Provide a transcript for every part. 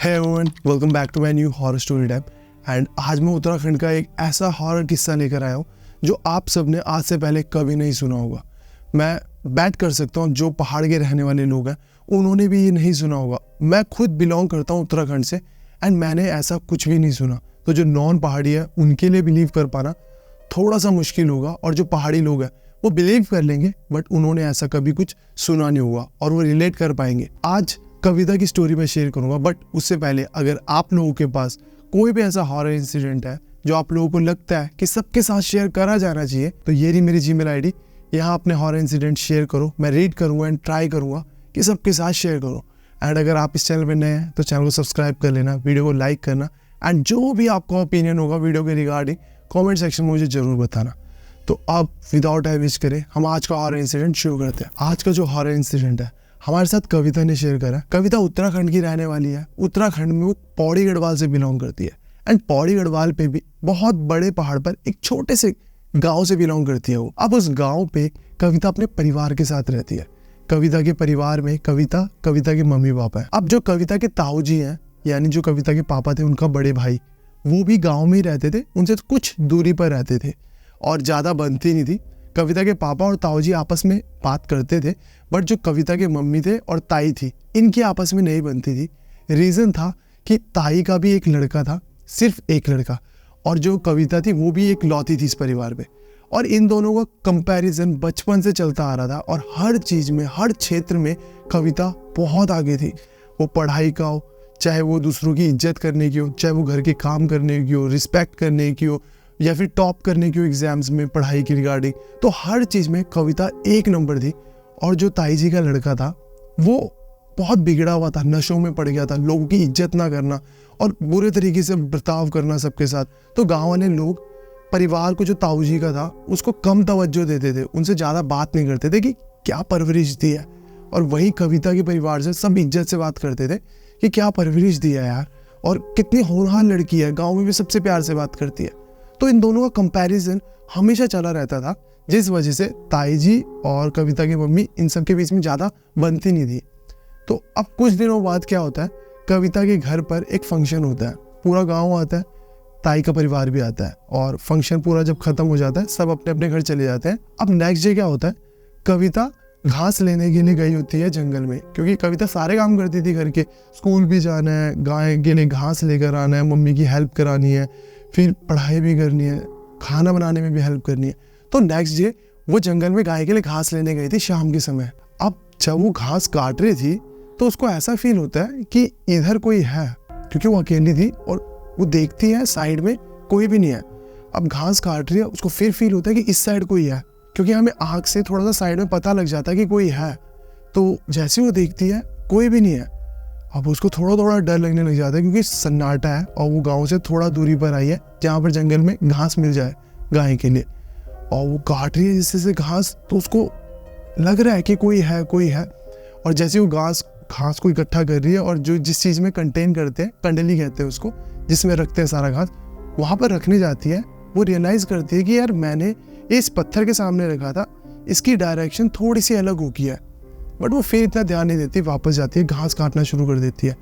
Hey everyone, welcome back to my new horror story time. And आज मैं उत्तराखंड का एक ऐसा हॉरर किस्सा लेकर आया हूँ जो आप सबने आज से पहले कभी नहीं सुना होगा। मैं बैट कर सकता हूँ जो पहाड़ के रहने वाले लोग हैं उन्होंने भी ये नहीं सुना होगा। मैं खुद बिलोंग करता हूँ उत्तराखंड से एंड मैंने ऐसा कुछ भी नहीं सुना। तो जो नॉन पहाड़ी है उनके लिए बिलीव कर पाना थोड़ा सा मुश्किल होगा, और जो पहाड़ी लोग हैं वो बिलीव कर लेंगे बट उन्होंने ऐसा कभी कुछ सुना नहीं होगा और वो रिलेट कर पाएंगे। आज कविता की स्टोरी मैं शेयर करूंगा, बट उससे पहले अगर आप लोगों के पास कोई भी ऐसा हॉरर इंसिडेंट है जो आप लोगों को लगता है कि सबके साथ शेयर करा जाना चाहिए, तो ये रही मेरी जीमेल आईडी। यहाँ अपने हॉरर इंसिडेंट शेयर करो, मैं रीड करूँगा एंड ट्राई करूँगा कि सबके साथ शेयर करो। एंड अगर आप इस चैनल पर नए हैं तो चैनल को सब्सक्राइब कर लेना, वीडियो को लाइक करना एंड जो भी आपका ओपिनियन होगा वीडियो के रिगार्डिंग कमेंट सेक्शन में मुझे जरूर बताना। तो अब विदाउट टाइम वेस्ट करें हम आज का हॉरर इंसिडेंट शुरू करते हैं। आज का जो हॉरर इंसिडेंट है हमारे साथ कविता ने शेयर करा। कविता उत्तराखंड की रहने वाली है। उत्तराखंड में वो पौड़ी गढ़वाल से बिलोंग करती है एंड पौड़ी गढ़वाल पे भी बहुत बड़े पहाड़ पर एक छोटे से गांव से बिलोंग करती है वो। अब उस गांव पे कविता अपने परिवार के साथ रहती है। कविता के परिवार में कविता के मम्मी पापा है। अब जो कविता के ताऊ जी हैं, यानी जो कविता के पापा थे, उनका बड़े भाई, वो भी गाँव में ही रहते थे, उनसे कुछ दूरी पर रहते थे और ज़्यादा बनती नहीं थी। कविता के पापा और ताऊ जी आपस में बात करते थे, बट जो कविता के मम्मी थे और ताई थी, इनकी आपस में नहीं बनती थी। रीज़न था कि ताई का भी एक लड़का था, सिर्फ एक लड़का, और जो कविता थी वो भी एक लौती थी इस परिवार में। और इन दोनों का कंपैरिजन बचपन से चलता आ रहा था और हर चीज़ में, हर क्षेत्र में कविता बहुत आगे थी। वो पढ़ाई का हो, चाहे वो दूसरों की इज्जत करने की हो, चाहे वो घर के काम करने की हो, रिस्पेक्ट करने की हो, या फिर टॉप करने की हो एग्जाम्स में पढ़ाई की रिगार्डिंग, तो हर चीज़ में कविता एक नंबर थी। और जो ताई जी का लड़का था वो बहुत बिगड़ा हुआ था, नशों में पड़ गया था, लोगों की इज्जत ना करना और बुरे तरीके से बर्ताव करना सबके साथ। तो गाँव वाले लोग परिवार को, जो ताऊ जी का था, उसको कम तवज्जो देते थे, उनसे ज़्यादा बात नहीं करते थे कि क्या परवरिश दी है। और वही कविता के परिवार से सब इज्जत से बात करते थे कि क्या परवरिश दिया है यार, और कितनी होनहार लड़की है, गाँव में भी सबसे प्यार से बात करती है। तो इन दोनों का कंपैरिजन हमेशा चला रहता था, जिस वजह से ताई जी और कविता की मम्मी इन सब के बीच में ज़्यादा बनती नहीं थी। तो अब कुछ दिनों बाद क्या होता है, कविता के घर पर एक फंक्शन होता है, पूरा गांव आता है, ताई का परिवार भी आता है, और फंक्शन पूरा जब खत्म हो जाता है सब अपने अपने घर चले जाते हैं। अब नेक्स्ट डे क्या होता है, कविता घास लेने के लिए गई होती है जंगल में, क्योंकि कविता सारे काम करती थी घर के, स्कूल भी जाना है, गाय के लिए घास लेकर आना है, मम्मी की हेल्प करानी है, फिर पढ़ाई भी करनी है, खाना बनाने में भी हेल्प करनी है। तो नेक्स्ट डे वो जंगल में गाय के लिए घास लेने गई थी शाम के समय। अब जब वो घास काट रही थी तो उसको ऐसा फील होता है कि इधर कोई है, क्योंकि वो अकेली थी और वो देखती है साइड में कोई भी नहीं है। अब घास काट रही है, उसको फिर फील होता है कि इस साइड कोई है, क्योंकि हमें आँख से थोड़ा सा साइड में पता लग जाता है कि कोई है। तो जैसे वो देखती है कोई भी नहीं है, अब उसको थोड़ा थोड़ा डर लगने लग जाता है, क्योंकि सन्नाटा है और वो गांव से थोड़ा दूरी पर आई है जहाँ पर जंगल में घास मिल जाए गाय के लिए। और वो काट रही है जिससे से घास, तो उसको लग रहा है कि कोई है। और जैसे वो घास को इकट्ठा कर रही है और जो जिस चीज़ में कंटेन करते हैं, कंडली कहते हैं उसको, जिसमें रखते हैं सारा घास, वहाँ पर रखने जाती है, वो रियलाइज़ करती है कि यार मैंने इस पत्थर के सामने रखा था, इसकी डायरेक्शन थोड़ी सी अलग हो गई है। बट वो फिर इतना ध्यान नहीं देती, वापस जाती है, घास काटना शुरू कर देती है।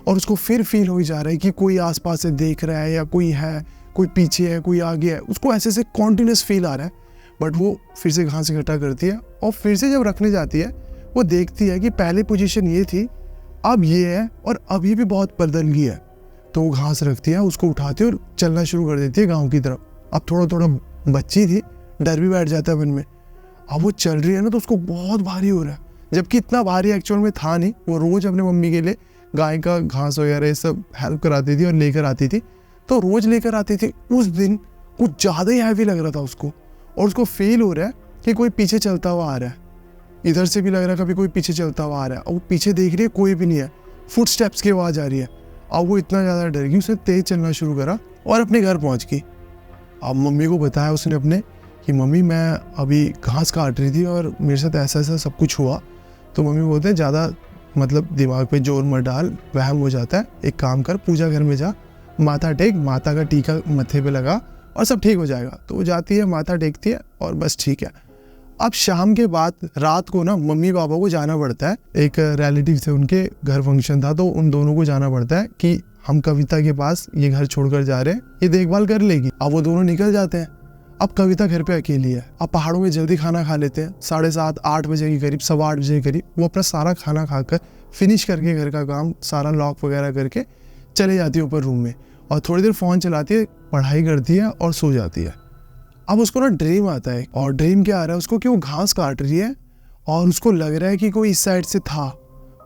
और उसको फिर फील हो जा रहा है कि कोई आसपास से देख रहा है, या कोई है, कोई पीछे है, कोई आगे है, उसको ऐसे कॉन्टिन्यूस फील आ रहा है। बट वो फिर से घास इकट्ठा करती है और फिर से जब रखने जाती है, वो देखती है कि पहले पोजीशन ये थी, अब ये है, और अभी भी बहुत बदल गई है। तो वो घास रखती है, उसको उठाती है और चलना शुरू कर देती है गाँव की तरफ। अब थोड़ा थोड़ा बच्ची थी, डर भी बैठ जाता है मन में। अब वो चल रही है ना, तो उसको बहुत भारी हो रहा है, जबकि इतना भारी एक्चुअल में था नहीं। वो रोज़ अपने मम्मी के लिए गाय का घास वगैरह ये सब हेल्प कराती थी और लेकर आती थी, तो रोज़ लेकर आती थी। उस दिन कुछ ज़्यादा ही हैवी लग रहा था उसको, और उसको फील हो रहा है कि कोई पीछे चलता हुआ आ रहा है। इधर से भी लग रहा है कभी कोई पीछे चलता हुआ आ रहा है, और वो पीछे देख रही है कोई भी नहीं है, फुट स्टेप्स की आवाज़ आ रही है। अब वो इतना ज़्यादा डर गई, उसने तेज़ चलना शुरू करा और अपने घर पहुँच गई। अब मम्मी को बताया उसने अपने कि मम्मी मैं अभी घास काट रही थी और मेरे साथ ऐसा ऐसा सब कुछ हुआ। तो मम्मी बोलते हैं ज़्यादा मतलब दिमाग पे जोर मत डाल, वहम हो जाता है, एक काम कर, पूजा घर में जा, माथा टेक, माता का टीका मत्थे पे लगा और सब ठीक हो जाएगा। तो वो जाती है, माथा टेकती है और बस ठीक है। अब शाम के बाद रात को ना मम्मी पापा को जाना पड़ता है, एक रिलेटिव थे उनके घर फंक्शन था, तो उन दोनों को जाना पड़ता है कि हम कविता के पास ये घर छोड़कर जा रहे हैं, ये देखभाल कर लेगी। अब वो दोनों निकल जाते हैं। अब कविता घर पे अकेली है। अब पहाड़ों में जल्दी खाना खा लेते हैं, 7:30-8 बजे के करीब, 8:15 बजे के करीब वो अपना सारा खाना खाकर फिनिश करके घर का काम सारा लॉक वगैरह करके चले जाती है ऊपर रूम में, और थोड़ी देर फ़ोन चलाती है, पढ़ाई करती है और सो जाती है। अब उसको ना ड्रीम आता है, और ड्रीम क्या आ रहा है उसको कि वो घास काट रही है और उसको लग रहा है कि कोई इस साइड से था,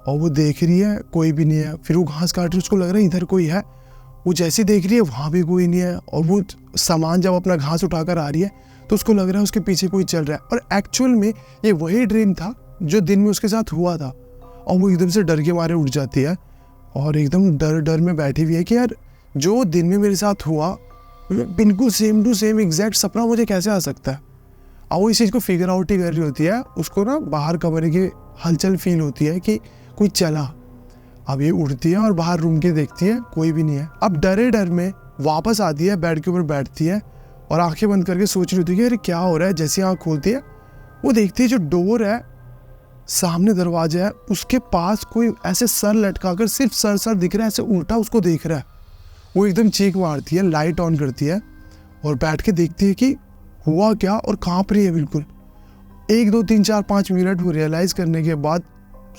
और वो देख रही है कोई भी नहीं है। फिर वो घास काट रही है, उसको लग रहा है इधर कोई है, वो जैसे देख रही है वहाँ भी कोई नहीं है। और वो सामान जब अपना घास उठाकर आ रही है तो उसको लग रहा है उसके पीछे कोई चल रहा है, और एक्चुअल में ये वही ड्रीम था जो दिन में उसके साथ हुआ था। और वो एकदम से डर के मारे उठ जाती है और एकदम डर में बैठी हुई है कि यार जो दिन में मेरे साथ हुआ बिल्कुल सेम टू सेम एग्जैक्ट सपना मुझे कैसे आ सकता है। और वो इस चीज़ को फिगर आउट ही कर रही होती है। उसको ना बाहर कमरे की हलचल फील होती है कि कोई चला। अब ये उठती है और बाहर रूम के देखती है, कोई भी नहीं है। अब डर में वापस आती है, बेड के ऊपर बैठती है और आंखें बंद करके सोच रही होती है कि अरे क्या हो रहा है। जैसे आँख खोलती है वो देखती है जो डोर है सामने, दरवाजा है, उसके पास कोई ऐसे सर लटका कर सिर्फ सर दिख रहा है, ऐसे उल्टा उसको देख रहा है। वो एकदम चीख मारती है, लाइट ऑन करती है और बैठ के देखती है कि हुआ क्या, और कांप रही है बिल्कुल। 1 2 3 4 5 मिनट वो रियलाइज़ करने के बाद,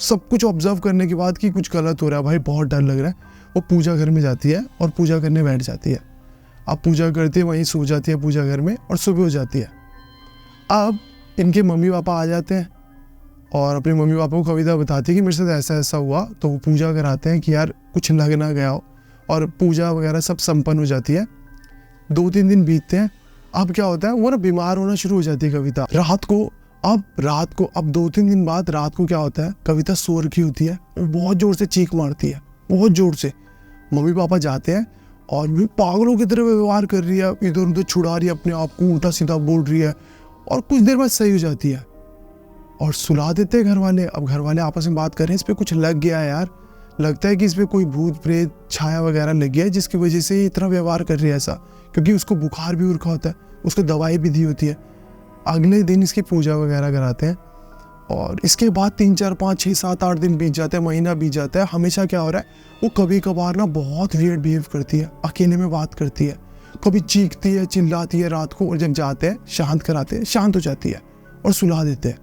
सब कुछ ऑब्जर्व करने के बाद कि कुछ गलत हो रहा है, भाई बहुत डर लग रहा है, वो पूजा घर में जाती है और पूजा करने बैठ जाती है। अब पूजा करती है, वहीं सो जाती है पूजा घर में, और सुबह हो जाती है। अब इनके मम्मी पापा आ जाते हैं और अपने मम्मी पापा को कविता बताती है कि मेरे साथ ऐसा ऐसा हुआ। तो वो पूजा कराते हैं कि यार कुछ लग ना गया हो, और पूजा वगैरह सब संपन्न हो जाती है। 2-3 दिन बीतते हैं। अब क्या होता है, वो ना बीमार होना शुरू हो जाती है कविता रात को। अब 2-3 दिन बाद रात को क्या होता है, कविता सो रखी होती है, वो बहुत ज़ोर से चीख मारती है, बहुत ज़ोर से। मम्मी पापा जाते हैं और भी पागलों की तरह व्यवहार कर रही है, इधर उधर छुड़ा रही है अपने आप को, उल्टा सीधा बोल रही है, और कुछ देर बाद सही हो जाती है और सुला देते हैं घर वाले। अब घर वाले आपस में बात कर रहे हैं, इस पर कुछ लग गया है यार, लगता है कि इस पर कोई भूत प्रेत छाया वगैरह लग गया है जिसकी वजह से इतना व्यवहार कर रही है ऐसा, क्योंकि उसको बुखार भी उरखा होता है, उसको दवाई भी दी होती है। अगले दिन इसकी पूजा वगैरह कराते हैं, और इसके बाद 3 4 5 6 7 8 दिन बीत जाते हैं, महीना बीत जाता है। हमेशा क्या हो रहा है, वो कभी कभार ना बहुत वियर्ड बिहेव करती है, अकेले में बात करती है, कभी चीखती है, चिल्लाती है रात को, और जब जाते हैं शांत कराते हैं, शांत हो जाती है और सुला देते हैं।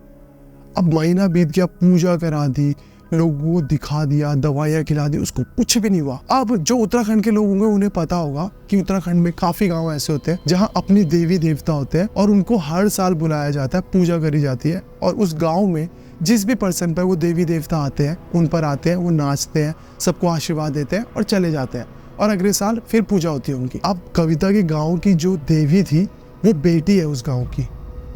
अब महीना बीत गया, पूजा करा दी, लोगों को दिखा दिया, दवाइयाँ खिला दी, उसको कुछ भी नहीं हुआ। अब जो उत्तराखंड के लोग होंगे उन्हें पता होगा कि उत्तराखंड में काफी गांव ऐसे होते हैं जहां अपनी देवी देवता होते हैं, और उनको हर साल बुलाया जाता है, पूजा करी जाती है, और उस गांव में जिस भी पर्सन पर वो देवी देवता आते हैं, उन पर आते हैं, वो नाचते हैं, सबको आशीर्वाद देते हैं और चले जाते हैं, और अगले साल फिर पूजा होती है उनकी। अब कविता के गाँव की जो देवी थी वो बेटी है उस गाँव की,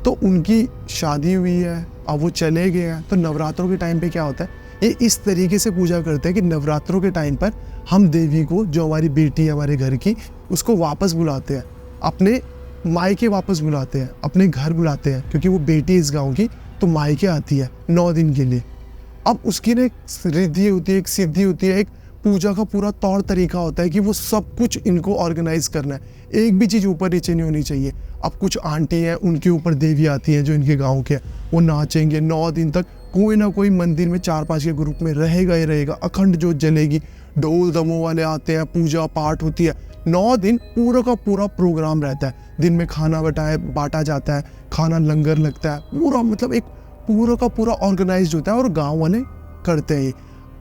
तो उनकी शादी हुई है, अब वो चले गए हैं। तो नवरात्रों के टाइम पे क्या होता है, ये इस तरीके से पूजा करते हैं कि नवरात्रों के टाइम पर हम देवी को, जो हमारी बेटी है हमारे घर की, उसको वापस बुलाते हैं, अपने मायके वापस बुलाते हैं, अपने घर बुलाते हैं, क्योंकि वो बेटी इस गांव की, तो मायके आती है 9 दिन के लिए। अब उसकी ना एक रिद्धि होती है, एक सिद्धि होती है, एक पूजा का पूरा तौर तरीका होता है कि वो सब कुछ इनको ऑर्गेनाइज करना है, एक भी चीज़ ऊपर नीचे नहीं होनी चाहिए। अब कुछ आंटी हैं, उनके ऊपर देवी आती हैं जो इनके गांव के, वो नाचेंगे 9 दिन तक, कोई ना कोई मंदिर में 4-5 के ग्रुप में रहेगा ही रहेगा, अखंड जोत जलेगी, ढोल दमों वाले आते हैं, पूजा पाठ होती है, 9 दिन पूरा का पूरा प्रोग्राम रहता है। दिन में खाना बांटा जाता है, खाना लंगर लगता है, पूरा मतलब एक पूरा का पूरा ऑर्गेनाइज होता है, और गाँव वाले करते हैं।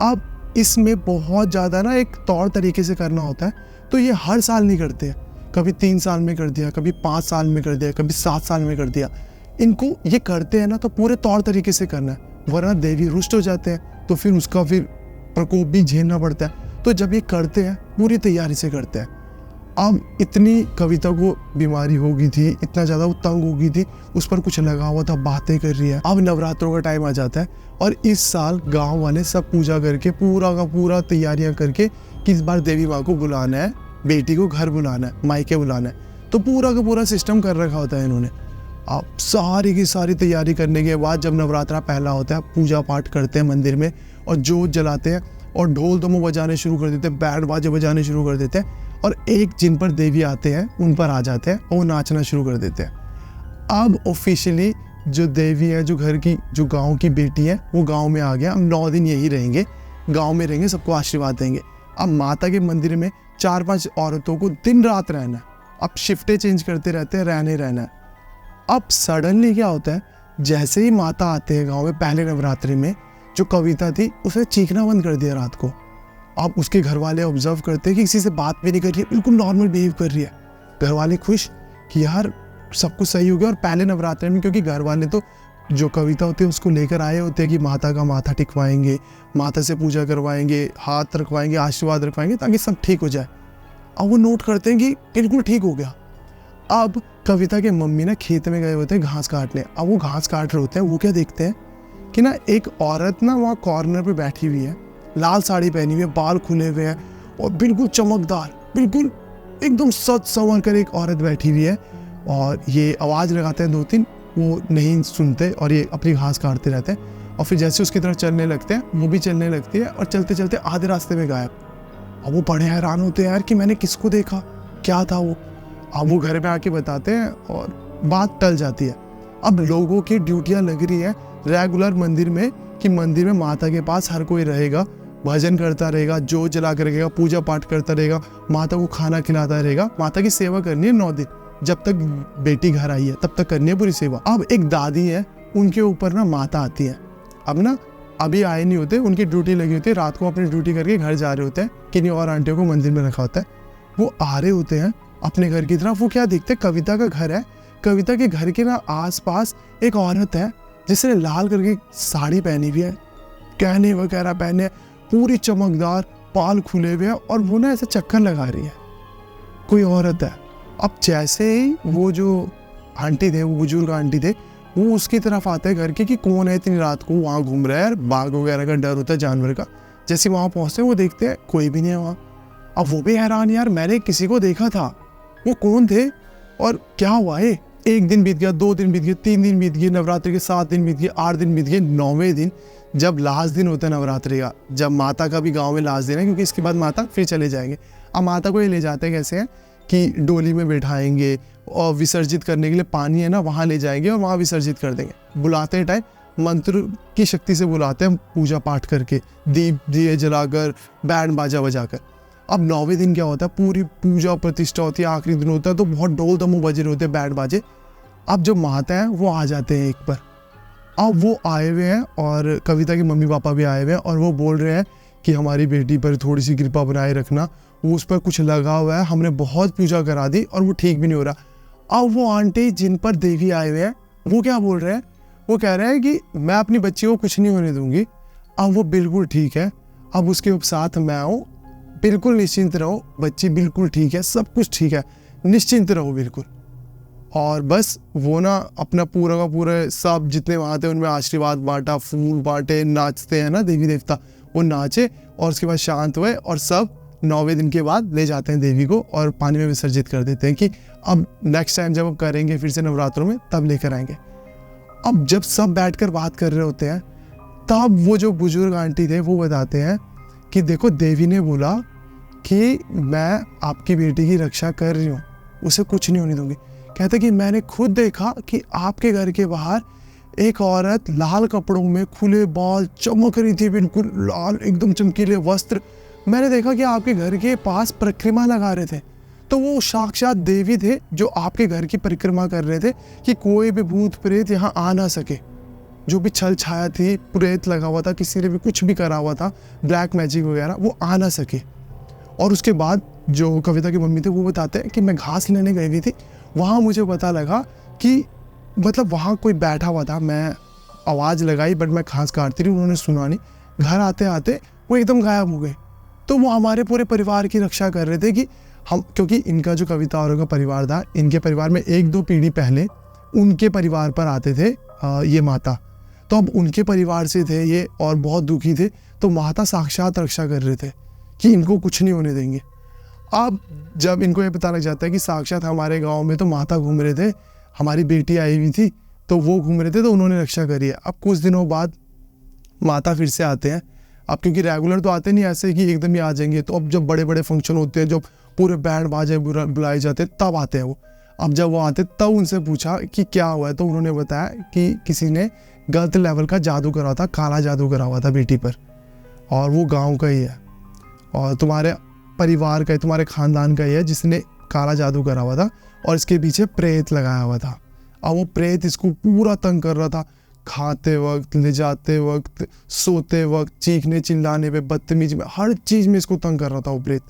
अब इसमें बहुत ज़्यादा ना एक तौर तरीके से करना होता है, तो ये हर साल नहीं करते हैं, कभी 3 साल में कर दिया, कभी 5 साल में कर दिया, कभी 7 साल में कर दिया। इनको ये करते हैं ना तो पूरे तौर तरीके से करना है, वरना देवी रुष्ट हो जाते हैं, तो फिर उसका फिर प्रकोप भी झेलना पड़ता है। तो जब ये करते हैं पूरी तैयारी से करते हैं। अब इतनी कविता को बीमारी हो गई थी, इतना ज़्यादा वो तंग हो गई थी, उस पर कुछ लगा हुआ था, बातें कर रही है। अब नवरात्रों का टाइम आ जाता है, और इस साल गांव वाले सब पूजा करके पूरा का पूरा तैयारियां करके कि इस बार देवी माँ को बुलाना है, बेटी को घर बुलाना है, मायके बुलाना है, तो पूरा का पूरा सिस्टम कर रखा होता है इन्होंने। अब सारी की सारी तैयारी करने के बाद जब नवरात्रा पहला होता है, पूजा पाठ करते हैं मंदिर में, और जोत जलाते हैं, और ढोल दमों बजाने शुरू कर देते हैं, बैंड बाजे बजाने शुरू कर देते हैं, और एक जिन पर देवी आते हैं उन पर आ जाते हैं और वो नाचना शुरू कर देते हैं। अब ऑफिशियली जो देवी है, जो घर की, जो गांव की बेटी है, वो गांव में आ गया। हम 9 दिन यही रहेंगे, गांव में रहेंगे, सबको आशीर्वाद देंगे। अब माता के मंदिर में 4-5 औरतों को दिन रात रहना है। अब शिफ्टें चेंज करते रहते हैं, रहना है। अब सडनली क्या होता है, जैसे ही माता आते हैं गांव में पहले नवरात्रि में, जो कविता थी उसने चीखना बंद कर दिया रात को। अब उसके घर वाले ऑब्जर्व करते हैं कि किसी से बात भी नहीं कर रही है, बिल्कुल नॉर्मल बिहेव कर रही है। घर वाले खुश कि यार सब कुछ सही हो गया। और पहले नवरात्रि में क्योंकि घर वाले तो जो कविता होती है उसको लेकर आए होते हैं कि माता का माथा टिकवाएंगे, माता से पूजा करवाएंगे, हाथ रखवाएंगे, आशीर्वाद रखवाएंगे ताकि सब ठीक हो जाए। अब वो नोट करते हैं कि बिल्कुल ठीक हो गया। अब कविता के मम्मी ना खेत में गए होते हैं घास काटने। अब वो घास काट रहे होते हैं, वो क्या देखते हैं कि ना एक औरत ना वहाँ कॉर्नर पे बैठी हुई है, लाल साड़ी पहनी हुई है, बाल खुले हुए हैं और बिल्कुल चमकदार, बिल्कुल एकदम सच संवर कर एक औरत बैठी हुई है। और ये आवाज़ लगाते हैं 2-3, वो नहीं सुनते और ये अपनी घास काटते रहते हैं। और फिर जैसे उसकी तरफ चलने लगते हैं, वो भी चलने लगती है और चलते चलते आधे रास्ते में गायब। अब वो बड़े हैरान होते हैं यार कि मैंने किसको देखा, क्या था वो। अब वो घर में आके बताते हैं और बात टल जाती है। अब लोगों की ड्यूटियाँ लग रही है रेगुलर मंदिर में कि मंदिर में माता के पास हर कोई रहेगा, भजन करता रहेगा, जोत जला कर रहेगा, पूजा पाठ करता रहेगा, माता को खाना खिलाता रहेगा। माता की सेवा करनी है 9 दिन, जब तक बेटी घर आई है तब तक करनी है पूरी सेवा। अब एक दादी है, उनके ऊपर ना माता आती है। अब ना अभी आए नहीं होते, उनकी ड्यूटी लगी होती है, रात को अपनी ड्यूटी करके घर जा रहे होते हैं। किन्हीं और आंटियों को मंदिर में रखा होता है। वो आ रहे होते हैं अपने घर की तरफ। वो क्या देखते हैं, कविता का घर है। कविता के घर के ना आसपास एक औरत है जिसने लाल करके साड़ी पहनी हुई है, गहने वगैरह पहने, पूरी चमकदार, बाल खुले हुए हैं और वो ना ऐसे चक्कर लगा रही है। कोई औरत है। अब जैसे ही वो जो आंटी थे, वो बुजुर्ग आंटी थे, वो उसकी तरफ आते हैं घर के कि कौन है इतनी रात को वहाँ घूम रहा है यार, बाघ वगैरह का डर होता है जानवर का। जैसे वहाँ पहुँचते हैं वो देखते हैं कोई भी नहीं है वहाँ। अब वो भी हैरान, यार मैंने किसी को देखा था, वो कौन थे और क्या हुआ है। 1 दिन बीत गया, 2 दिन बीत गए, 3 दिन बीत गए, नवरात्रि के 7 दिन बीत गए, 8 दिन बीत गए, 9वें दिन जब लास्ट दिन होता है नवरात्रि का, जब माता का भी गांव में लास्ट दिन है क्योंकि इसके बाद माता फिर चले जाएंगे। अब माता को ये ले जाते हैं कैसे हैं कि डोली में बैठाएंगे और विसर्जित करने के लिए पानी है ना वहाँ ले जाएंगे और वहाँ विसर्जित कर देंगे। बुलाते टाइम मंत्र की शक्ति से बुलाते हैं, पूजा पाठ करके, दीप दिए जलाकर, बैंड बाजा बजाकर। अब 9वें दिन क्या होता है, पूरी पूजा प्रतिष्ठा होती है, आखिरी दिन होता है तो बहुत ढोल दमू बजे होते हैं, बैंड बाजे। अब जो माता है वो आ जाते हैं एक पर। अब वो आए हुए हैं और कविता के मम्मी पापा भी आए हुए हैं और वो बोल रहे हैं कि हमारी बेटी पर थोड़ी सी कृपा बनाए रखना, वो उस पर कुछ लगा हुआ है, हमने बहुत पूजा करा दी और वो ठीक भी नहीं हो रहा। अब वो आंटी जिन पर देवी आए हुए हैं वो क्या बोल रहे हैं, वो कह रहे हैं कि मैं अपनी बच्ची को कुछ नहीं होने दूंगी। अब वो बिल्कुल ठीक है, अब उसके साथ मैं हूँ, बिल्कुल निश्चिंत रहो, बच्ची बिल्कुल ठीक है, सब कुछ ठीक है, निश्चिंत रहो बिल्कुल। और बस वो ना अपना पूरा का पूरा सब जितने वहाँ थे उनमें आशीर्वाद बांटा, फूल बांटे, नाचते हैं ना देवी देवता, वो नाचे और उसके बाद शांत हुए और सब 9वें दिन के बाद ले जाते हैं देवी को और पानी में विसर्जित कर देते हैं कि अब नेक्स्ट टाइम जब अब करेंगे फिर से नवरात्रों में तब लेकर आएंगे। अब जब सब बैठकर बात कर रहे होते हैं तब वो जो बुजुर्ग आंटी थे वो बताते हैं कि देखो देवी ने बोला कि मैं आपकी बेटी की रक्षा कर रही हूँ, उसे कुछ नहीं होने दूंगी। कहते कि मैंने खुद देखा कि आपके घर के बाहर एक औरत लाल कपड़ों में, खुले बाल, चमक रही थी, बिल्कुल लाल एकदम चमकीले वस्त्र। मैंने देखा कि आपके घर के पास परिक्रमा लगा रहे थे, तो वो साक्षात देवी थे जो आपके घर की परिक्रमा कर रहे थे कि कोई भी भूत प्रेत यहाँ आ ना सके। जो भी छल छाया थी, प्रेत लगा हुआ था, किसी ने भी कुछ भी करा हुआ था, ब्लैक मैजिक वगैरह, वो आ ना सके। और उसके बाद जो कविता की मम्मी थे वो बताते हैं कि मैं घास लेने गई हुई थी, वहाँ मुझे पता लगा कि मतलब वहाँ कोई बैठा हुआ था, मैं आवाज़ लगाई बट मैं घास काटती रही, उन्होंने सुना नहीं। घर आते आते वो एकदम गायब हो गए। तो वो हमारे पूरे परिवार की रक्षा कर रहे थे कि हम, क्योंकि इनका जो कविता और का परिवार था, इनके परिवार में 1-2 पीढ़ी पहले उनके परिवार पर आते थे ये माता, तो अब उनके परिवार से थे ये और बहुत दुखी थे, तो माता साक्षात रक्षा कर रहे थे कि इनको कुछ नहीं होने देंगे। अब जब इनको ये पता लग जाता है कि साक्षात हमारे गांव में तो माता घूम रहे थे, हमारी बेटी आई हुई थी तो वो घूम रहे थे, तो उन्होंने रक्षा करी है। अब कुछ दिनों बाद माता फिर से आते हैं, अब क्योंकि रेगुलर तो आते नहीं ऐसे कि एकदम ही आ जाएंगे, तो अब जब बड़े बड़े फंक्शन होते हैं, जब पूरे बैंड बाजे बुलाए जाते हैं तब आते हैं वो। अब जब वो आते तब उनसे पूछा कि क्या हुआ है, तो उन्होंने बताया कि किसी ने गलत लेवल का जादू करा था, काला जादू करा हुआ था बेटी पर, और वो गांव का ही है और तुम्हारे परिवार का, तुम्हारे खानदान का ही है जिसने काला जादू करा हुआ था और इसके पीछे प्रेत लगाया हुआ था। अब वो प्रेत इसको पूरा तंग कर रहा था, खाते वक्त, ले जाते वक्त, सोते वक्त, चीखने चिल्लाने पे, बदतमीजी में, हर चीज़ में इसको तंग कर रहा था वो प्रेत।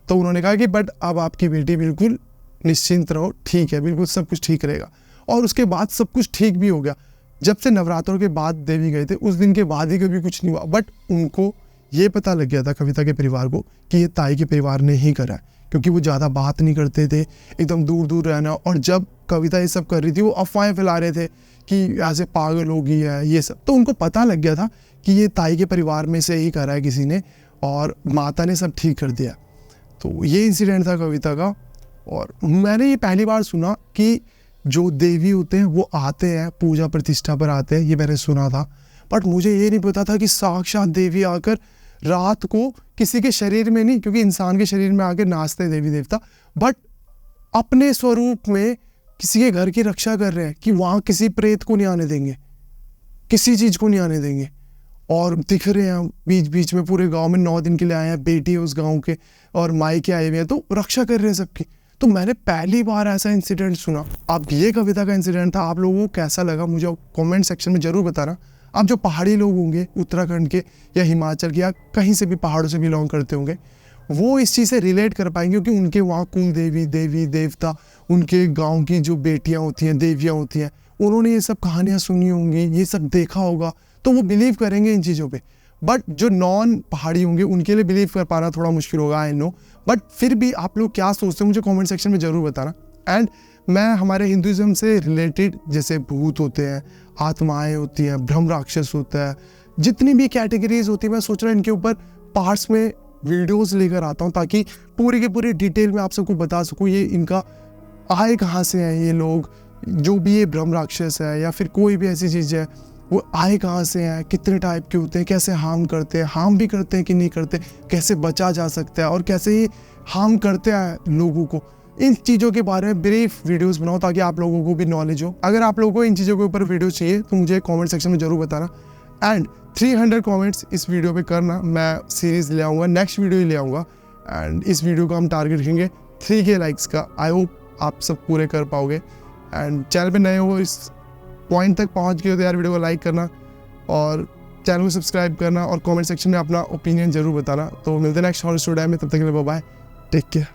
तो उन्होंने कहा कि बट अब आपकी बेटी बिल्कुल निश्चिंत रहो, ठीक है, बिल्कुल सब कुछ ठीक रहेगा। और उसके बाद सब कुछ ठीक भी हो गया। जब से नवरात्रों के बाद देवी गए थे उस दिन के बाद ही कभी कुछ नहीं हुआ, बट उनको ये पता लग गया था, कविता के परिवार को, कि ये ताई के परिवार ने ही करा है, क्योंकि वो ज़्यादा बात नहीं करते थे, एकदम दूर दूर रहना। और जब कविता ये सब कर रही थी वो अफवाहें फैला रहे थे कि ऐसे पागल हो गई है ये सब, तो उनको पता लग गया था कि ये ताई के परिवार में से ही करा है किसी ने, और माता ने सब ठीक कर दिया। तो ये इंसिडेंट था कविता का। और मैंने ये पहली बार सुना कि जो देवी होते हैं वो आते हैं पूजा प्रतिष्ठा पर आते हैं, ये मैंने सुना था, बट मुझे ये नहीं पता था कि साक्षात देवी आकर रात को किसी के शरीर में नहीं, क्योंकि इंसान के शरीर में आकर नाचते देवी देवता, बट अपने स्वरूप में किसी के घर की रक्षा कर रहे हैं, कि वहाँ किसी प्रेत को नहीं आने देंगे, किसी चीज़ को नहीं आने देंगे। और दिख रहे हैं बीच बीच में पूरे गांव में, 9 दिन के लिए आए हैं, बेटी है उस गांव के और मायके आए हुए हैं, तो रक्षा कर रहे हैं सबकी। तो मैंने पहली बार ऐसा इंसिडेंट सुना। अब ये कविता का इंसिडेंट था, आप लोगों को कैसा लगा मुझे कमेंट सेक्शन में ज़रूर बताना। आप जो पहाड़ी लोग होंगे उत्तराखंड के या हिमाचल के या कहीं से भी पहाड़ों से बिलोंग करते होंगे, वो इस चीज़ से रिलेट कर पाएंगे, क्योंकि उनके वहाँ कुल देवी, देवी देवता, उनके गाँव की जो बेटियाँ होती हैं, देवियाँ होती हैं, उन्होंने ये सब कहानियाँ सुनी होंगी, ये सब देखा होगा, तो वो बिलीव करेंगे इन चीज़ों पे। बट जो नॉन पहाड़ी होंगे उनके लिए बिलीव कर पाना थोड़ा मुश्किल होगा, आई नो, बट फिर भी आप लोग क्या सोचते हैं मुझे कमेंट सेक्शन में ज़रूर बताना। एंड मैं हमारे हिंदुज़म से रिलेटेड, जैसे भूत होते हैं, आत्माएं होती हैं, ब्रह्म राक्षस होता है, जितनी भी कैटेगरीज होती है, मैं सोच रहा हूँ इनके ऊपर पार्ट्स में वीडियोस लेकर आता हूँ, ताकि पूरी की पूरी डिटेल में आप सबको बता सकूँ ये इनका आए कहाँ से हैं, ये लोग जो भी ये ब्रह्म राक्षस है या फिर कोई भी ऐसी चीज़ है, वो आए कहाँ से हैं, कितने टाइप के होते हैं, कैसे हार्म करते हैं, हार्म भी करते हैं कि नहीं करते, कैसे बचा जा सकता है और कैसे ये हार्म करते हैं लोगों को। इन चीज़ों के बारे में ब्रीफ वीडियोस बनाओ ताकि आप लोगों को भी नॉलेज हो। अगर आप लोगों को इन चीज़ों के ऊपर वीडियो चाहिए तो मुझे कमेंट सेक्शन में ज़रूर बताना। एंड 300 कमेंट्स इस वीडियो पे करना, मैं सीरीज़ ले आऊँगा, नेक्स्ट वीडियो ही ले आऊँगा। एंड इस वीडियो का हम टारगेट रखेंगे 3K लाइक्स का। आई होप आप सब पूरे कर पाओगे। एंड चैनल पे नए हो, इस पॉइंट तक पहुंच गए हो तो यार वीडियो को लाइक करना और चैनल को सब्सक्राइब करना और कमेंट सेक्शन में अपना ओपिनियन जरूर बताना। तो मिलते हैं नेक्स्ट हॉरर स्टोरी में, तब तक के लिए बाय बाय, टेक केयर।